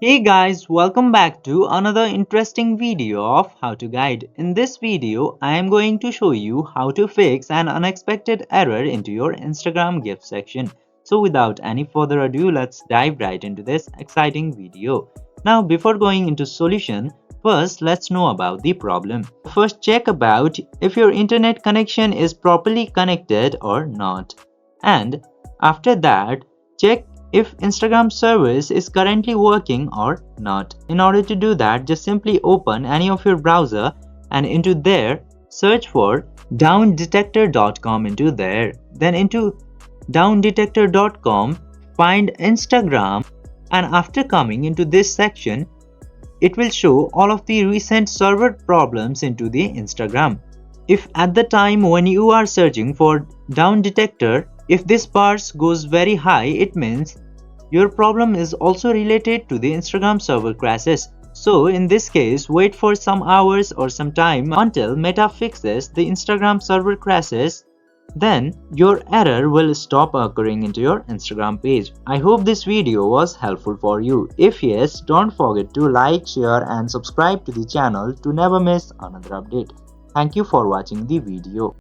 Hey guys, welcome back to another interesting video of How to Guide. In this video, I am going to show you how to fix an unexpected error into your Instagram gift section. So without any further ado, let's dive right into this exciting video. Now before going into solution, first let's know about the problem. First check about if your internet connection is properly connected or not. And after that, check if Instagram service is currently working or not. In order to do that, just simply open any of your browser and into there search for downdetector.com into there. Then into downdetector.com find Instagram, and after coming into this section it will show all of the recent server problems into the Instagram. If at the time when you are searching for down detector, if this bar goes very high, it means your problem is also related to the Instagram server crashes. So in this case, wait for some hours or some time until Meta fixes the Instagram server crashes. Then your error will stop occurring into your Instagram page. I hope this video was helpful for you. If yes, don't forget to like, share and subscribe to the channel to never miss another update. Thank you for watching the video.